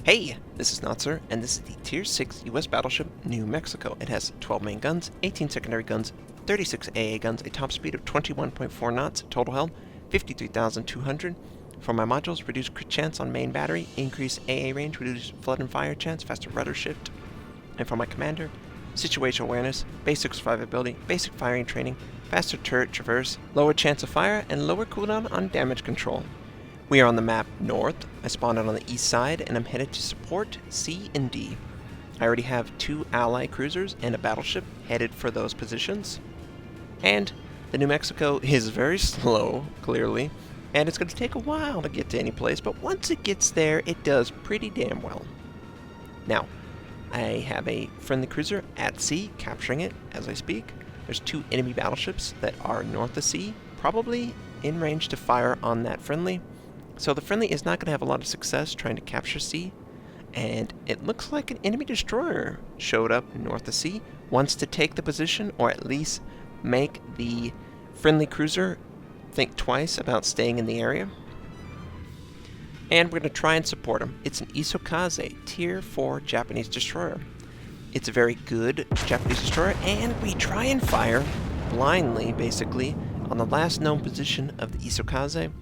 Hey, this is Notser, and this is the Tier 6 US Battleship New Mexico. It has 12 main guns, 18 secondary guns, 36 AA guns, a top speed of 21.4 knots, total held 53,200. For my modules, reduce crit chance on main battery, increase AA range, reduce flood and fire chance, faster rudder shift. And for my commander, situational awareness, basic survivability, basic firing training, faster turret traverse, lower chance of fire, and lower cooldown on damage control. We are on the map north. I spawned out on the east side, and I'm headed to support C and D. I already have 2 ally cruisers and a battleship headed for those positions. And the New Mexico is very slow, clearly, and it's going to take a while to get to any place, but once it gets there, it does pretty damn well. Now, I have a friendly cruiser at sea, capturing it as I speak. There's 2 enemy battleships that are north of sea, probably in range to fire on that friendly. So the friendly is not going to have a lot of success trying to capture C, and it looks like an enemy destroyer showed up north of C, wants to take the position, or at least make the friendly cruiser think twice about staying in the area. And we're going to try and support him. It's an Isokaze, Tier 4 Japanese destroyer. It's a very good Japanese destroyer, and we try and fire blindly, basically, on the last known position of the Isokaze.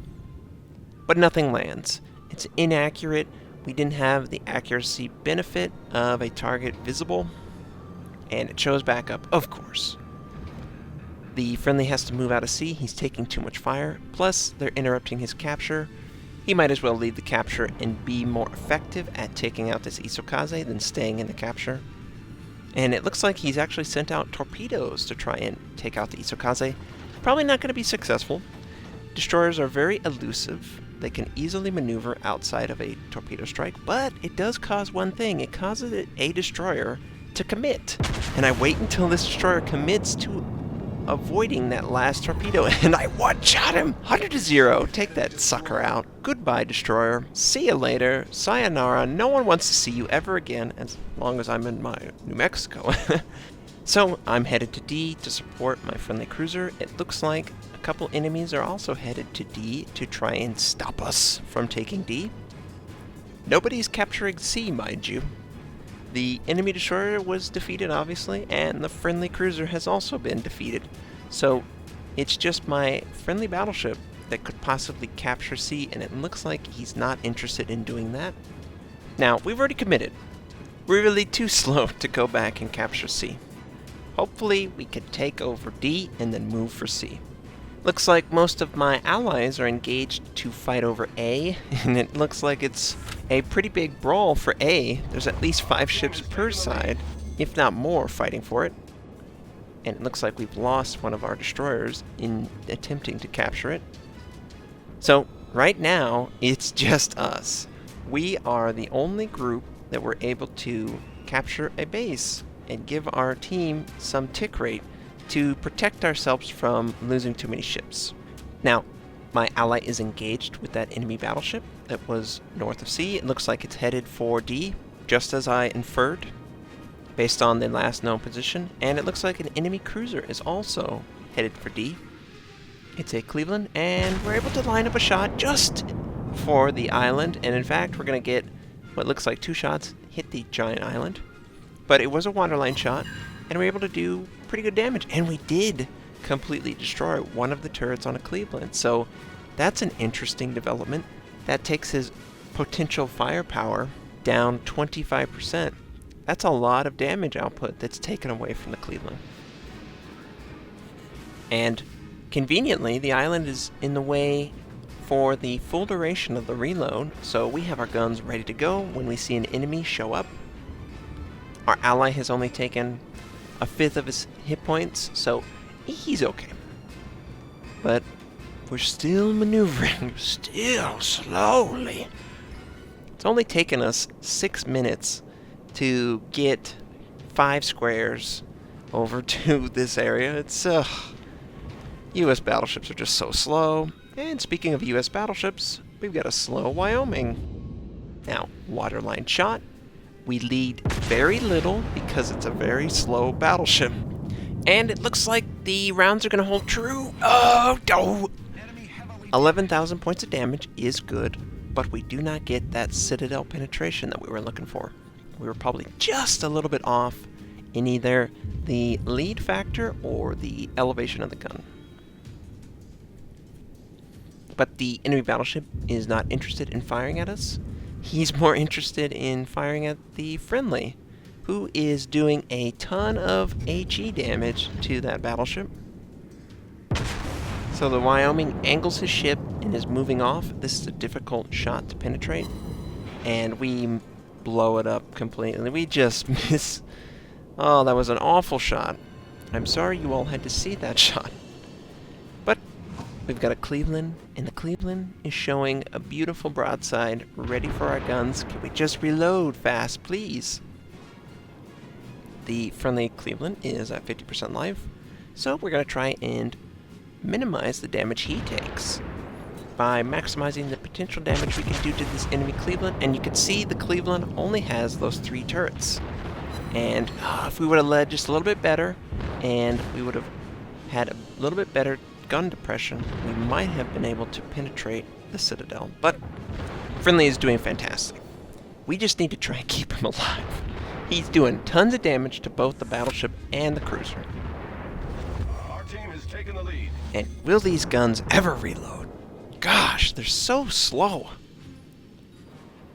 But nothing lands. It's inaccurate. We didn't have the accuracy benefit of a target visible, and it shows back up, of course. The friendly has to move out of sea. He's taking too much fire, plus they're interrupting his capture. He might as well lead the capture and be more effective at taking out this Isokaze than staying in the capture. And it looks like he's actually sent out torpedoes to try and take out the Isokaze. Probably not going to be successful. Destroyers are very elusive. They can easily maneuver outside of a torpedo strike, but it does cause one thing. It causes a destroyer to commit. And I wait until this destroyer commits to avoiding that last torpedo, and I one-shot him! 100-0. Take that sucker out. Goodbye, destroyer. See you later. Sayonara. No one wants to see you ever again, as long as I'm in my New Mexico. So, I'm headed to D to support my friendly cruiser. It looks like a couple enemies are also headed to D to try and stop us from taking D. Nobody's capturing C, mind you. The enemy destroyer was defeated, obviously, and the friendly cruiser has also been defeated. So, it's just my friendly battleship that could possibly capture C, and it looks like he's not interested in doing that. Now, we've already committed. We're really too slow to go back and capture C. Hopefully, we can take over D and then move for C. Looks like most of my allies are engaged to fight over A, and it looks like it's a pretty big brawl for A. There's at least 5 ships per side, if not more, fighting for it. And it looks like we've lost one of our destroyers in attempting to capture it. So, right now, it's just us. We are the only group that were able to capture a base and give our team some tick rate to protect ourselves from losing too many ships. Now, my ally is engaged with that enemy battleship that was north of C. It looks like it's headed for D, just as I inferred, based on the last known position. And it looks like an enemy cruiser is also headed for D. It's a Cleveland, and we're able to line up a shot just for the island. And in fact, we're going to get what looks like 2 shots hit the giant island. But it was a waterline shot, and we were able to do pretty good damage. And we did completely destroy one of the turrets on a Cleveland. So that's an interesting development. That takes his potential firepower down 25%. That's a lot of damage output that's taken away from the Cleveland. And conveniently, the island is in the way for the full duration of the reload, so we have our guns ready to go when we see an enemy show up. Our ally has only taken 1/5 of his hit points, so he's okay. But we're still maneuvering, still slowly. It's only taken us 6 minutes to get 5 squares over to this area. It's, US battleships are just so slow. And speaking of US battleships, we've got a slow Wyoming. Now, waterline shot. We lead very little because it's a very slow battleship. And it looks like the rounds are going to hold true. Oh, no! 11,000 points of damage is good. but we do not get that citadel penetration that we were looking for. We were probably just a little bit off in either the lead factor or the elevation of the gun. But the enemy battleship is not interested in firing at us. He's more interested in firing at the friendly, who is doing a ton of HE damage to that battleship. So the Wyoming angles his ship and is moving off. This is a difficult shot to penetrate, and we blow it up completely. We just miss. Oh, that was an awful shot. I'm sorry you all had to see that shot. But we've got a Cleveland, and the Cleveland is showing a beautiful broadside ready for our guns. Can we just reload fast, please? The friendly Cleveland is at 50% life, so we're going to try and minimize the damage he takes by maximizing the potential damage we can do to this enemy Cleveland. And you can see the Cleveland only has those 3 turrets. And if we would have led just a little bit better, and we would have had a little bit better gun depression, we might have been able to penetrate the citadel. But friendly is doing fantastic. We just need to try and keep him alive. He's doing tons of damage to both the battleship and the cruiser. Our team has taken the lead. And will these guns ever reload? Gosh, they're so slow.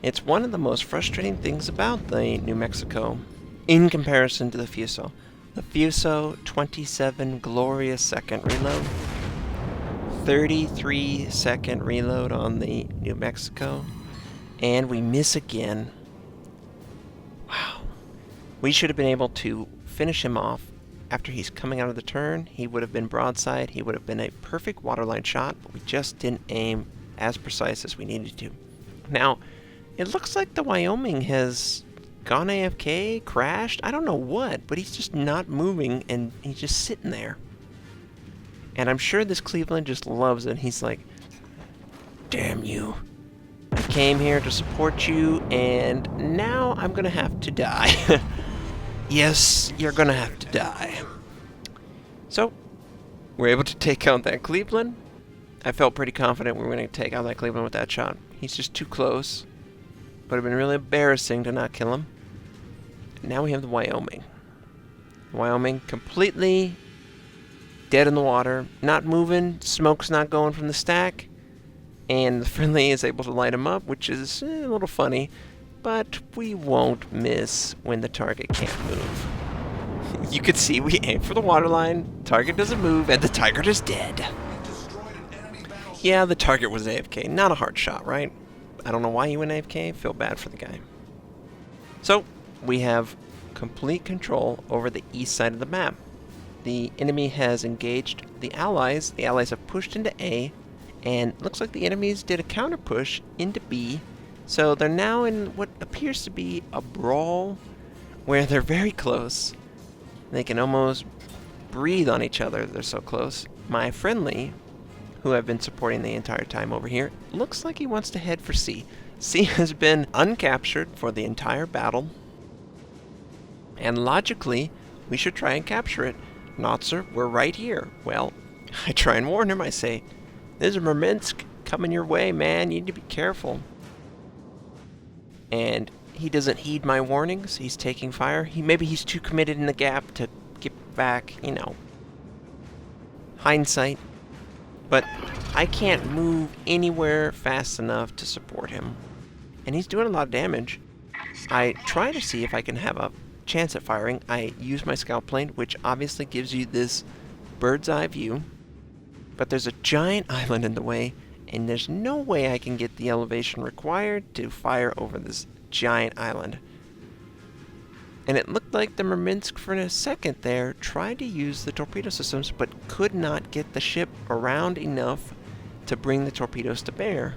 It's one of the most frustrating things about the New Mexico in comparison to the Fuso. The Fuso, 27 glorious second reload. 33-second reload on the New Mexico. And we miss again. Wow. We should have been able to finish him off after he's coming out of the turn. He would have been broadside. He would have been a perfect waterline shot, but we just didn't aim as precise as we needed to. Now, it looks like the Wyoming has gone AFK, crashed, I don't know what, but he's just not moving, and he's just sitting there. And I'm sure this Cleveland just loves it. He's like, damn you. I came here to support you, and now I'm gonna have to die. Yes, you're gonna have to die. So, we're able to take out that Cleveland. I felt pretty confident we were gonna take out that Cleveland with that shot. He's just too close. Would have been really embarrassing to not kill him. Now we have the Wyoming. Wyoming completely dead in the water, not moving, smoke's not going from the stack, and the friendly is able to light him up, which is a little funny, but we won't miss when the target can't move. You can see we aim for the waterline, target doesn't move, and the target is dead. Yeah, the target was AFK. Not a hard shot, right? I don't know why he went AFK. Feel bad for the guy. So, we have complete control over the east side of the map. The enemy has engaged the Allies. The Allies have pushed into A, and looks like the enemies did a counter push into B. So they're now in what appears to be a brawl where they're very close. They can almost breathe on each other. They're so close. My friendly, who I've been supporting the entire time over here, looks like he wants to head for C. C has been uncaptured for the entire battle, and logically, we should try and capture it. Notser, we're right here. Well, I try and warn him. I say, there's a Murmansk coming your way, man. You need to be careful. And he doesn't heed my warnings. He's taking fire. Maybe he's too committed in the gap to get back, you know. Hindsight. But I can't move anywhere fast enough to support him. And he's doing a lot of damage. I try to see if I can have a chance at firing. I use my scout plane, which obviously gives you this bird's eye view. But there's a giant island in the way, and there's no way I can get the elevation required to fire over this giant island. And it looked like the Murmansk for a second there tried to use the torpedo systems, but could not get the ship around enough to bring the torpedoes to bear.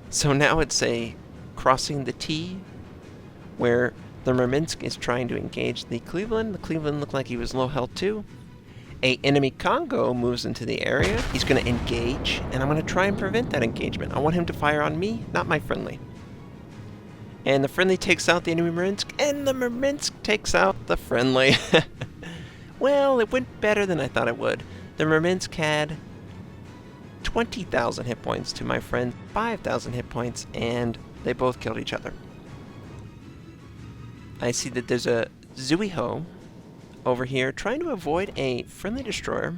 So now it's a crossing the T, where the Murmansk is trying to engage the Cleveland. The Cleveland looked like he was low health too. A enemy Congo moves into the area. He's going to engage, and I'm going to try and prevent that engagement. I want him to fire on me, not my friendly. And the friendly takes out the enemy Murmansk, and the Murmansk takes out the friendly. Well, it went better than I thought it would. The Murmansk had 20,000 hit points to my friend 5,000 hit points, and they both killed each other. I see that there's a Zuiho over here trying to avoid a friendly destroyer,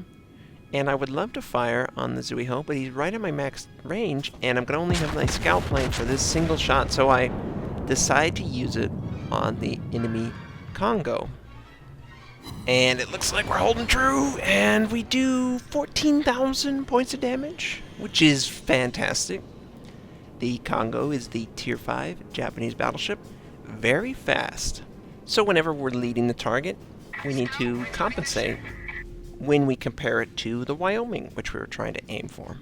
and I would love to fire on the Zuiho, but he's right at my max range, and I'm going to only have my scout plane for this single shot, so I decide to use it on the enemy Congo. And it looks like we're holding true, and we do 14,000 points of damage, which is fantastic. The Congo is the Tier 5 Japanese battleship, very fast. So whenever we're leading the target, we need to compensate when we compare it to the Wyoming, which we were trying to aim for.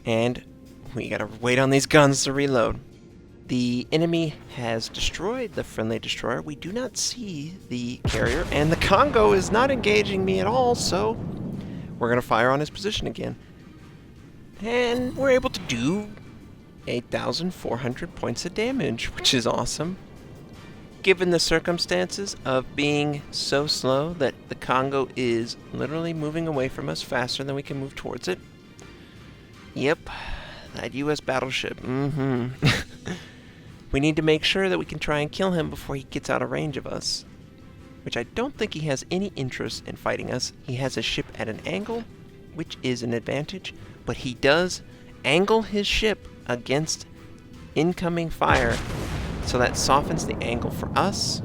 And we gotta wait on these guns to reload. The enemy has destroyed the friendly destroyer. We do not see the carrier, and the Congo is not engaging me at all, so we're going to fire on his position again. And we're able to do 8,400 points of damage, which is awesome. Given the circumstances of being so slow that the Congo is literally moving away from us faster than we can move towards it. Yep, that US battleship. We need to make sure that we can try and kill him before he gets out of range of us, which I don't think he has any interest in fighting us. He has a ship at an angle, which is an advantage, but he does angle his ship against incoming fire, so that softens the angle for us,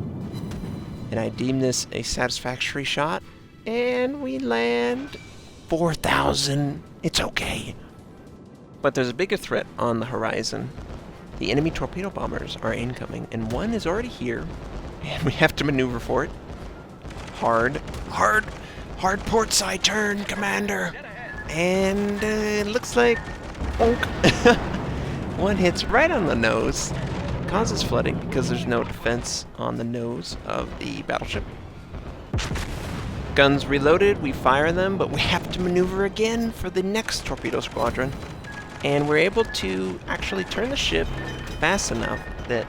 and I deem this a satisfactory shot, and we land 4,000. It's okay. But there's a bigger threat on the horizon. The enemy torpedo bombers are incoming, and one is already here, and we have to maneuver for it. Hard port side turn, Commander. And it looks like bonk. One hits right on the nose, causes flooding because there's no defense on the nose of the battleship. Guns reloaded, we fire them, but we have to maneuver again for the next torpedo squadron. And we're able to actually turn the ship fast enough that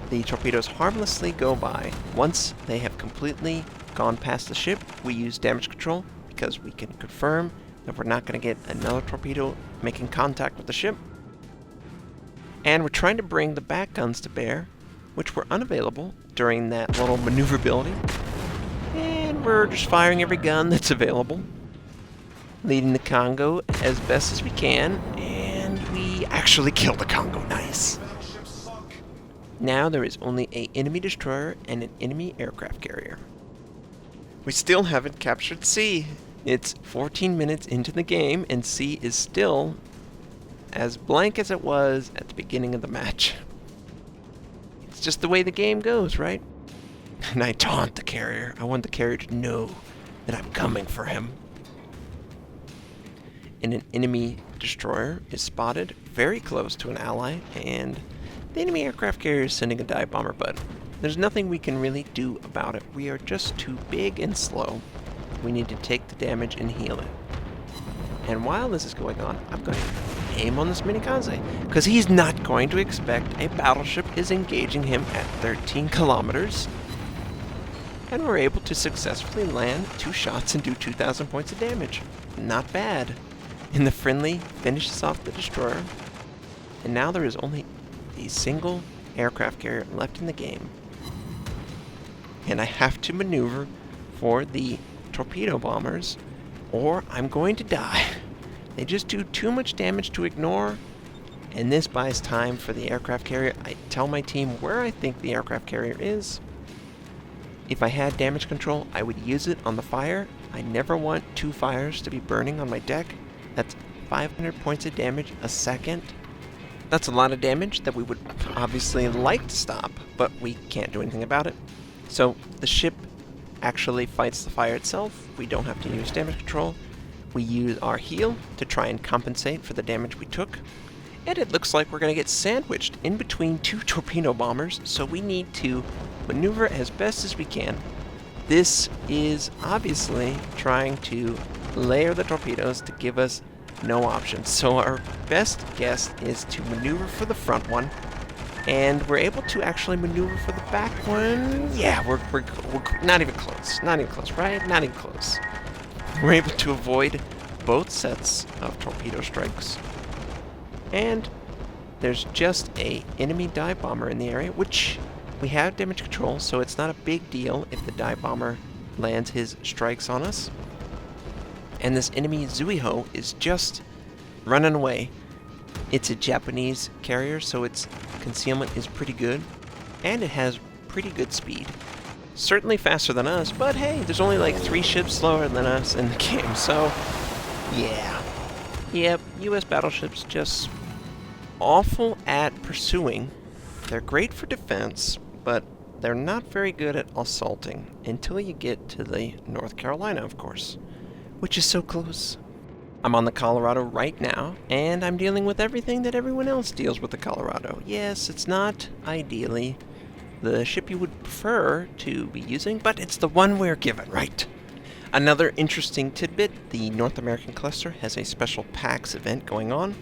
the torpedoes harmlessly go by. Once they have completely gone past the ship, we use damage control because we can confirm that we're not going to get another torpedo making contact with the ship. And we're trying to bring the back guns to bear, which were unavailable during that little maneuverability. And we're just firing every gun that's available, leading the Congo as best as we can, and we actually kill the Congo. Nice. Now there is only an enemy destroyer and an enemy aircraft carrier. We still haven't captured C. It's 14 minutes into the game, and C is still as blank as it was at the beginning of the match. It's just the way the game goes, right? And I taunt the carrier. I want the carrier to know that I'm coming for him. And an enemy destroyer is spotted very close to an ally, and the enemy aircraft carrier is sending a dive bomber, but there's nothing we can really do about it. We are just too big and slow. We need to take the damage and heal it. And while this is going on, I'm going to aim on this minikaze, because he's not going to expect a battleship is engaging him at 13 kilometers. And we're able to successfully land 2 shots and do 2,000 points of damage. Not bad. And the friendly finishes off the destroyer. And now there is only a single aircraft carrier left in the game. And I have to maneuver for the torpedo bombers, or I'm going to die. They just do too much damage to ignore, and this buys time for the aircraft carrier. I tell my team where I think the aircraft carrier is. If I had damage control, I would use it on the fire. I never want 2 fires to be burning on my deck. That's 500 points of damage a second. That's a lot of damage that we would obviously like to stop, but we can't do anything about it. So the ship actually fights the fire itself. We don't have to use damage control. We use our heal to try and compensate for the damage we took. And it looks like we're going to get sandwiched in between 2 torpedo bombers, so we need to maneuver as best as we can. This is obviously trying to layer the torpedoes to give us no options. So our best guess is to maneuver for the front one, and we're able to actually maneuver for the back one. Yeah, we're not even close. Not even close, right? Not even close. We're able to avoid both sets of torpedo strikes. And there's just a enemy dive bomber in the area, which we have damage control, so it's not a big deal if the dive bomber lands his strikes on us. And this enemy Zuiho is just running away. It's a Japanese carrier, so its concealment is pretty good, and it has pretty good speed. Certainly faster than us, but hey, there's only like 3 ships slower than us in the game, so yeah. Yep, US battleships just awful at pursuing. They're great for defense, but they're not very good at assaulting until you get to the North Carolina, of course, which is so close. I'm on the Colorado right now, and I'm dealing with everything that everyone else deals with the Colorado. Yes, it's not ideally the ship you would prefer to be using, but it's the one we're given, right? Another interesting tidbit, the North American cluster has a special PAX event going on.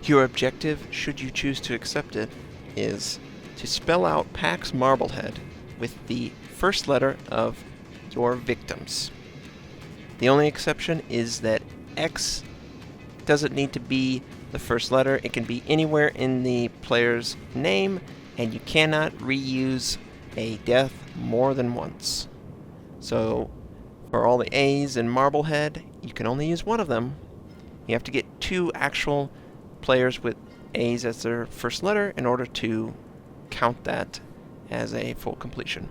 Your objective, should you choose to accept it, is to spell out PAX Marblehead with the first letter of your victims. The only exception is that X doesn't need to be the first letter. It can be anywhere in the player's name, and you cannot reuse a death more than once. So, for all the A's in Marblehead, you can only use one of them. You have to get 2 actual players with A's as their first letter in order to count that as a full completion.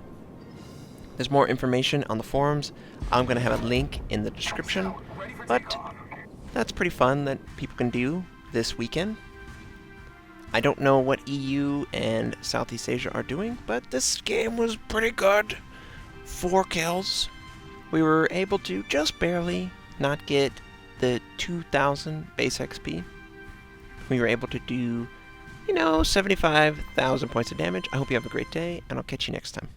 There's more information on the forums. I'm going to have a link in the description, but that's pretty fun that people can do this weekend. I don't know what EU and Southeast Asia are doing, but this game was pretty good. 4 kills. We were able to just barely not get the 2,000 base XP. We were able to do, 75,000 points of damage. I hope you have a great day, and I'll catch you next time.